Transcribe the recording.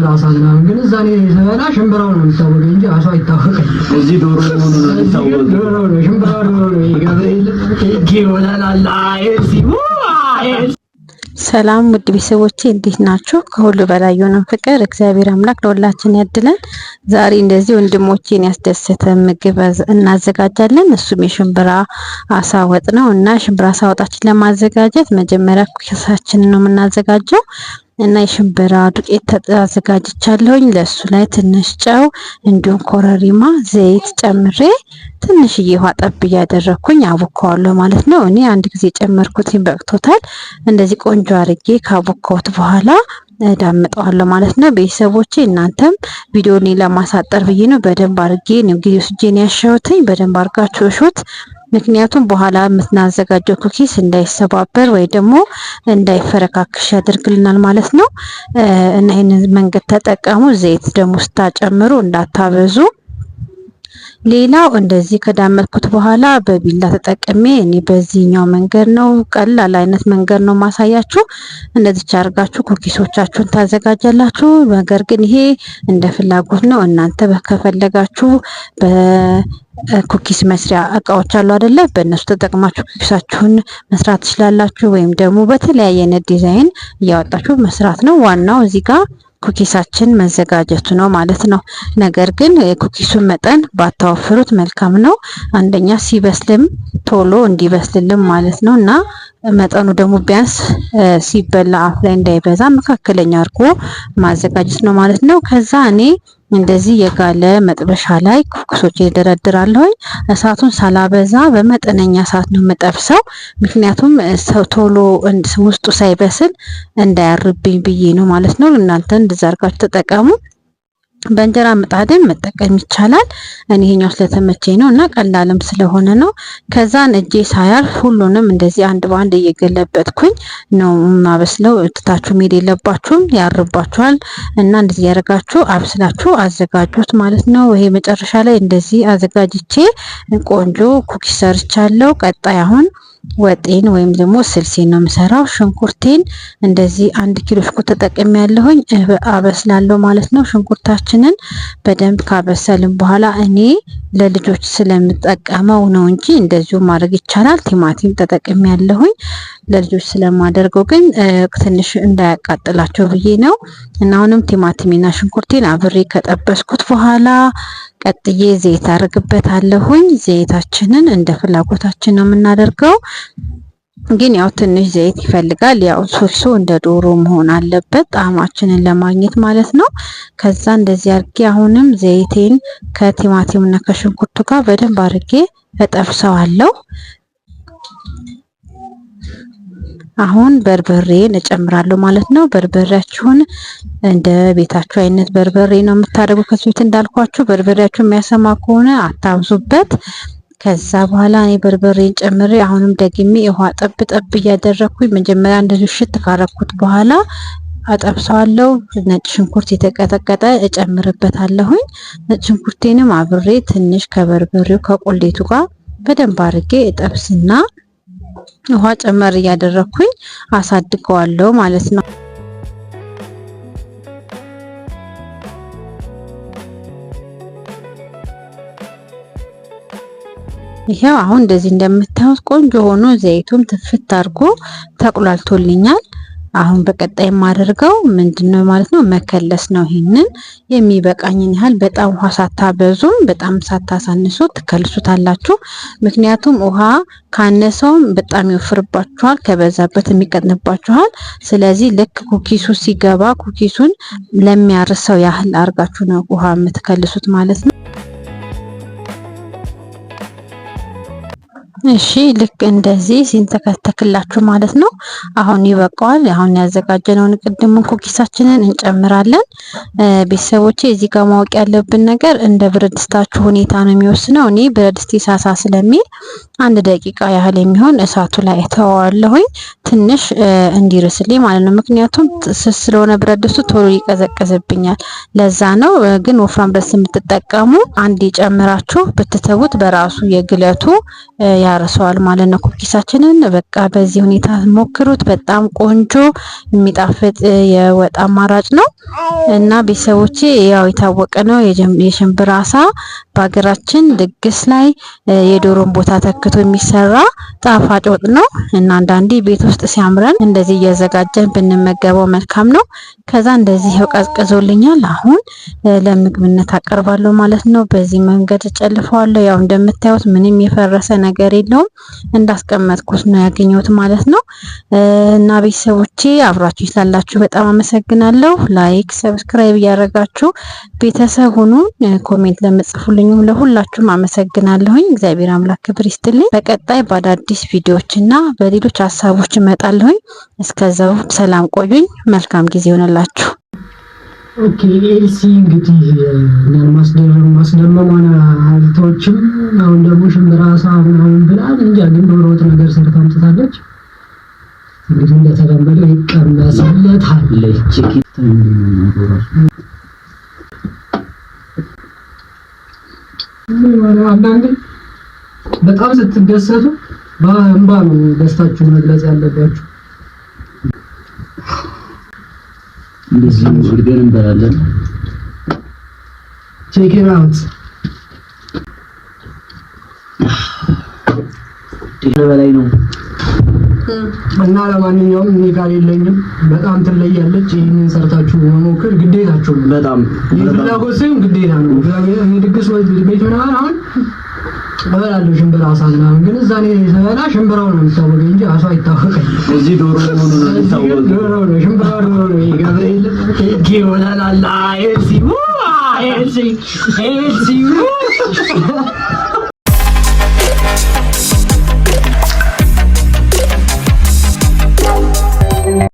አሳዝና ግን እዛ እኔ ስበላ ሽምብራው ነው የሚታወቀው እንጂ አሳው አይታወቅም። እዚህ ዶሮ ነው የሚታወቀው። ዶሮ ነው ሽምብራው ነው ይገበይል ጊዮላላ ሰላም ውድ ቤተሰቦቼ እንዴት ናችሁ? ከሁሉ በላይ የሆነ ፍቅር እግዚአብሔር አምላክ ለሁላችን ያድለን። ዛሬ እንደዚህ ወንድሞቼን ያስደሰተ ምግብ እናዘጋጃለን። እሱም የሽምብራ አሳ ወጥ ነው እና ሽምብራ አሳ ወጣችን ለማዘጋጀት መጀመሪያ ኩኪሳችንን ነው የምናዘጋጀው እና የሽምብራ ዱቄት አዘጋጅቻለሁኝ። ለሱ ላይ ትንሽ ጨው እንዲሁም ኮረሪማ ዘይት ጨምሬ ትንሽዬ ውሃ ጠብ እያደረኩኝ አቦካዋለሁ ማለት ነው። እኔ አንድ ጊዜ ጨመርኩት በቅቶታል። እንደዚህ ቆንጆ አርጌ ካቦካሁት በኋላ ዳምጠዋለሁ ማለት ነው። ቤተሰቦቼ እናንተም ቪዲዮኒ ለማሳጠር ብዬ ነው በደንብ አርጌ ነው ጊዜ ወስጄን ያሻውትኝ። በደንብ አርጋችሁ እሹት። ምክንያቱም በኋላ የምናዘጋጀው ኩኪስ እንዳይሰባበር ወይ ደግሞ እንዳይፈረካክሽ ያደርግልናል ማለት ነው። እና ይሄንን መንገድ ተጠቀሙ። ዘይት ደግሞ ስታጨምሩ እንዳታበዙ። ሌላው እንደዚህ ከዳመጥኩት በኋላ በቢላ ተጠቅሜ እኔ በዚህኛው መንገድ ነው ቀላል አይነት መንገድ ነው ማሳያችሁ። እንደዚህ አርጋችሁ ኩኪሶቻችሁን ታዘጋጃላችሁ። ነገር ግን ይሄ እንደ ፍላጎት ነው። እናንተ ከፈለጋችሁ በኩኪስ መስሪያ እቃዎች አሉ አይደለ? በእነሱ ተጠቅማችሁ ኩኪሳችሁን መስራት ትችላላችሁ። ወይም ደግሞ በተለያየ አይነት ዲዛይን እያወጣችሁ መስራት ነው። ዋናው እዚህ ጋር ኩኪሳችን መዘጋጀቱ ነው ማለት ነው። ነገር ግን የኩኪሱን መጠን ባታወፍሩት መልካም ነው። አንደኛ ሲበስልም ቶሎ እንዲበስልልም ማለት ነው እና መጠኑ ደግሞ ቢያንስ ሲበላ አፍ ላይ እንዳይበዛ መካከለኛ አድርጎ ማዘጋጀት ነው ማለት ነው። ከዛ እኔ እንደዚህ የጋለ መጥበሻ ላይ ኩኪሶች ይደረድራለሁ። እሳቱን ሳላበዛ በመጠነኛ እሳት ነው የምጠብሰው። ምክንያቱም ቶሎ ውስጡ ሳይበስል እንዳያርብኝ ብዬ ነው ማለት ነው። እናንተ እንደዛ አድርጋችሁ ተጠቀሙ። በእንጀራ ምጣድም መጠቀም ይቻላል። እኔ ይሄኛው ስለተመቸኝ ነው እና ቀላልም ስለሆነ ነው። ከዛን እጄ ሳያርፍ ሁሉንም እንደዚህ አንድ ባንድ እየገለበጥኩኝ ነው ማበስለው። እትታችሁ ሜድ የለባችሁም፣ ያርባችኋል እና እንደዚህ ያደርጋችሁ አብስላችሁ አዘጋጁት ማለት ነው። ይሄ መጨረሻ ላይ እንደዚህ አዘጋጅቼ ቆንጆ ኩኪስ ሰርቻለሁ። ቀጣይ አሁን ወጤን ወይም ደግሞ ስልሴን ነው የምሰራው። ሽንኩርቴን እንደዚህ 1 ኪሎ ሽንኩርት ተጠቅሜ ያለሁኝ አበስላለሁ ማለት ነው። ሽንኩርታችንን በደንብ ካበሰልን በኋላ እኔ ለልጆች ስለምጠቀመው ነው እንጂ እንደዚሁ ማድረግ ይቻላል። ቲማቲም ተጠቅሜ ያለሁኝ ለልጆች ስለማደርገው ግን ትንሽ እንዳያቃጥላቸው ብዬ ነው እና አሁንም ቲማቲምና ሽንኩርቴን አብሬ ከጠበስኩት በኋላ ቀጥዬ ዘይት አደርግበታለሁኝ። ዘይታችንን እንደ ፍላጎታችን ነው የምናደርገው። ግን ያው ትንሽ ዘይት ይፈልጋል። ያው ሶሱ እንደ ዶሮ መሆን አለበት ጣዕማችንን ለማግኘት ማለት ነው። ከዛ እንደዚህ አርጌ አሁንም ዘይቴን ከቲማቲምና ከሽንኩርቱ ጋር በደንብ አርጌ እጠብሰዋለሁ። አሁን በርበሬን እጨምራለሁ ማለት ነው። በርበሬያችሁን እንደ ቤታችሁ አይነት በርበሬ ነው የምታደርጉ። ከዚህ በፊት እንዳልኳችሁ በርበሬያችሁ የሚያሰማ ከሆነ አታብዙበት። ከዛ በኋላ እኔ በርበሬን ጨምሬ አሁንም ደግሜ ውሃ ጠብ ጠብ እያደረኩኝ መጀመሪያ እንደዚህ ሽት ካረኩት በኋላ አጠብሰዋለሁ። ነጭ ሽንኩርት የተቀጠቀጠ እጨምርበታለሁኝ። ነጭ ሽንኩርቴንም አብሬ ትንሽ ከበርበሬው ከቁሌቱ ጋር በደንብ አድርጌ እጠብስና ውሃ ጨመር እያደረኩኝ አሳድገዋለሁ ማለት ነው። ይሄው አሁን እንደዚህ እንደምታዩት ቆንጆ ሆኖ ዘይቱም ትፍት አድርጎ ተቁላልቶልኛል። አሁን በቀጣይ የማደርገው ምንድነው ማለት ነው መከለስ ነው። ይሄንን የሚበቃኝን ያህል በጣም ውሃ ሳታበዙም በጣም ሳታሳንሱ ትከልሱታላችሁ። ምክንያቱም ውሃ ካነሰውም በጣም ይወፍርባችኋል፣ ከበዛበት የሚቀጥንባችኋል። ስለዚህ ልክ ኩኪሱ ሲገባ ኩኪሱን ለሚያርሰው ያህል አርጋችሁ ነው ውሃ የምትከልሱት ማለት ነው። እሺ ልክ እንደዚህ ሲንተከተክላችሁ ማለት ነው። አሁን ይበቃዋል። አሁን ያዘጋጀነውን ቅድሙን ኩኪሳችንን እንጨምራለን። ቤተሰቦቼ እዚህ ጋር ማወቅ ያለብን ነገር እንደ ብረት ድስታችሁ ሁኔታ ነው የሚወስነው። እኔ ብረት ድስቴ ሳሳ ስለሚል 1 ደቂቃ ያህል የሚሆን እሳቱ ላይ ተዋዋለሁኝ ትንሽ እንዲርስልኝ ማለት ነው። ምክንያቱም ስስ ስለሆነ ብረት ድስቱ ቶሎ ይቀዘቅዝብኛል። ለዛ ነው። ግን ወፍራም ብረት የምትጠቀሙ አንድ ጨምራችሁ ብትተውት በራሱ የግለቱ ጨርሰዋል ማለት ነው ኩኪሳችንን። በቃ በዚህ ሁኔታ ሞክሩት። በጣም ቆንጆ የሚጣፍጥ የወጥ አማራጭ ነው እና ቤተሰቦቼ ያው የታወቀ ነው የሽምብራ አሳ በሀገራችን ድግስ ላይ የዶሮን ቦታ ተክቶ የሚሰራ ጣፋጭ ወጥ ነው እና አንዳንዴ ቤት ውስጥ ሲያምረን እንደዚህ እያዘጋጀን ብንመገበው መልካም ነው። ከዛ እንደዚህ ቀዝቅዞልኛል። አሁን ለምግብነት አቀርባለሁ ማለት ነው። በዚህ መንገድ ጨልፈዋለሁ። ያው እንደምታዩት ምንም የፈረሰ ነገር የለውም። እንዳስቀመጥኩት ነው ያገኘሁት ማለት ነው። እና ቤተሰቦቼ አብራችሁ ስላላችሁ በጣም አመሰግናለሁ። ላይክ፣ ሰብስክራይብ እያደረጋችሁ ቤተሰብ ሁኑ። ኮሜንት ለምጽፉልኝም ለሁላችሁም አመሰግናለሁኝ። እግዚአብሔር አምላክ ክብር ይስጥልኝ። በቀጣይ በአዳዲስ ቪዲዮዎችና በሌሎች ሀሳቦች እመጣለሁኝ። እስከዛው ሰላም ቆዩኝ። መልካም ጊዜ ይሆንላችሁ። ኦኬ ኤልሲ እንግዲህ ማስደመሟን አልተወችም። አሁን ደግሞ ሽምብራ አሳ ምናምን ብላል እንጂ ግን ዶሮ ወጥ ነገር ሰርታ አምጥታለች። እንግዲህ እንደተለመደው ይቀመሳለታል። አንዳንዴ በጣም ስትደሰቱ በእንባ ነው ደስታችሁን መግለጽ ያለባችሁ። እንደዚህ ወርገን እንበላለን። ቼክ ኢት አውት በላይ ነው እና ለማንኛውም እኔ ጋር የለኝም። በጣም ትለያለች። ይሄንን ሰርታችሁ መሞከር ግዴታችሁ ነው። በጣም ፍላጎት ሳይሆን ግዴታ ነው። ድግስ ወይ ቤት ምናምን አሁን እበላለሁ ሽምብራ አሳ ምናምን፣ ግን እዛ እኔ ስበላ ሽምብራው ነው የሚታወቀኝ እንጂ አሳ አይታወቀኝ። እዚህ ዶሮ ነው የሚታወቀው። ዶሮ ነው ሽምብራው ዶሮ ነው። ገብርኤል ኬወላላ ኤልሲ ኤልሲ ኤልሲ